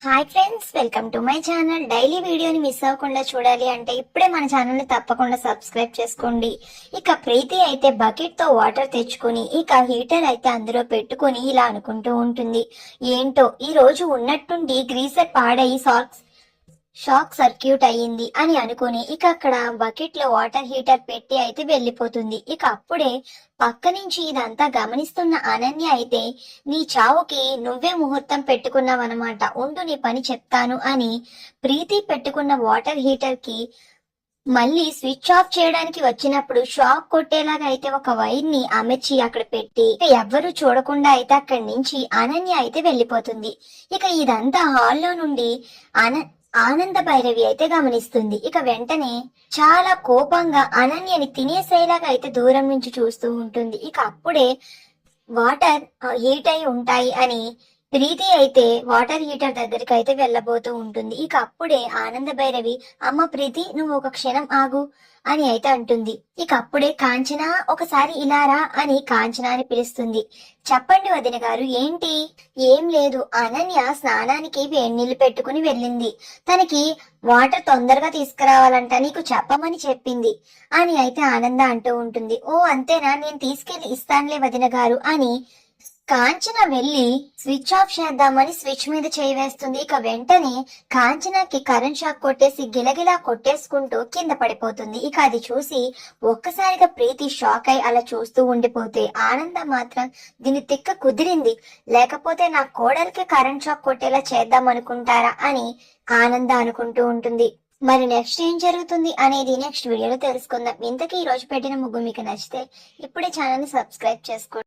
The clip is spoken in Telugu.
Hi friends, welcome to my channel. Daily వీడియోని మిస్ అవ్వకుండా చూడాలి అంటే ఇప్పుడే మన ఛానల్ ని తప్పకుండా సబ్స్క్రైబ్ చేసుకోండి. ఇక ప్రీతి అయితే బకెట్ తో వాటర్ తెచ్చుకొని ఇక హీటర్ అయితే అందులో పెట్టుకొని ఇలా అనుకుంటూ ఉంటుంది. ఏంటో ఈ రోజు ఉన్నట్టుండి గ్రీజర్ పాడయి షాక్ సర్క్యూట్ అయ్యింది అని అనుకుని ఇక అక్కడ బకెట్ లో వాటర్ హీటర్ పెట్టి అయితే వెళ్లిపోతుంది. ఇక అప్పుడే పక్క నుంచి ఇదంతా గమనిస్తున్న అనన్య అయితే, నీ చావుకి నువ్వే ముహూర్తం పెట్టుకున్నావన్నమాట, ఉండు నీ పని చెప్తాను అని ప్రీతి పెట్టుకున్న వాటర్ హీటర్ కి మళ్ళీ స్విచ్ ఆఫ్ చేయడానికి వచ్చినప్పుడు షాక్ కొట్టేలాగా అయితే ఒక వైర్ ని అమర్చి అక్కడ పెట్టి ఎవ్వరూ చూడకుండా అయితే అక్కడి నుంచి అనన్య అయితే వెళ్లిపోతుంది. ఇక ఇదంతా హాల్లో నుండి ఆనంద భైరవి అయితే గమనిస్తుంది. ఇక వెంటనే చాలా కోపంగా అనన్యని తినేసేలాగా అయితే దూరం నుంచి చూస్తూ ఉంటుంది. ఇక అప్పుడే వాటర్ హీట్ అయి ఉంటాయి అని ప్రీతి అయితే వాటర్ హీటర్ దగ్గరికి అయితే వెళ్ళబోతూ ఉంటుంది. ఇక అప్పుడే ఆనంద భైరవి, అమ్మ ప్రీతి, నువ్వు ఒక క్షణం ఆగు అని అయితే అంటుంది. ఇక అప్పుడే కాంచన, ఒకసారి ఇలారా అని కాంచనాని పిలుస్తుంది. చెప్పండి వదిన గారు, ఏంటి? ఏం లేదు, అనన్య స్నానానికి వేడినీళ్లు పెట్టుకుని వెళ్ళింది, తనకి వాటర్ తొందరగా తీసుకురావాలంట, నీకు చెప్పమని చెప్పింది అని అయితే ఆనంద అంటూ ఉంటుంది. ఓ అంతేనా, నేను తీసుకెళ్లి ఇస్తానులే వదిన గారు అని కాంచన వెళ్లి స్విచ్ ఆఫ్ చేద్దామని స్విచ్ మీద చేయి వేస్తుంది. ఇక వెంటనే కాంచనకి కరెంట్ షాక్ కొట్టేసి గిలగిలా కొట్టేసుకుంటూ కింద పడిపోతుంది. ఇక అది చూసి ఒక్కసారిగా ప్రీతి షాక్ అయి అలా చూస్తూ ఉండిపోతే ఆనంద మాత్రం దీని తిక్క కుదిరింది, లేకపోతే నా కోడలికి కరెంట్ షాక్ కొట్టేలా చేద్దాం అనుకుంటారా అని ఆనంద అనుకుంటూ ఉంటుంది. మరి నెక్స్ట్ ఏం జరుగుతుంది అనేది నెక్స్ట్ వీడియోలో తెలుసుకుందాం. ఇంతకీ ఈ రోజు పెట్టిన ముగ్గు మీకు నచ్చితే ఇప్పుడే ఛానల్ ని సబ్స్క్రైబ్ చేసుకోండి.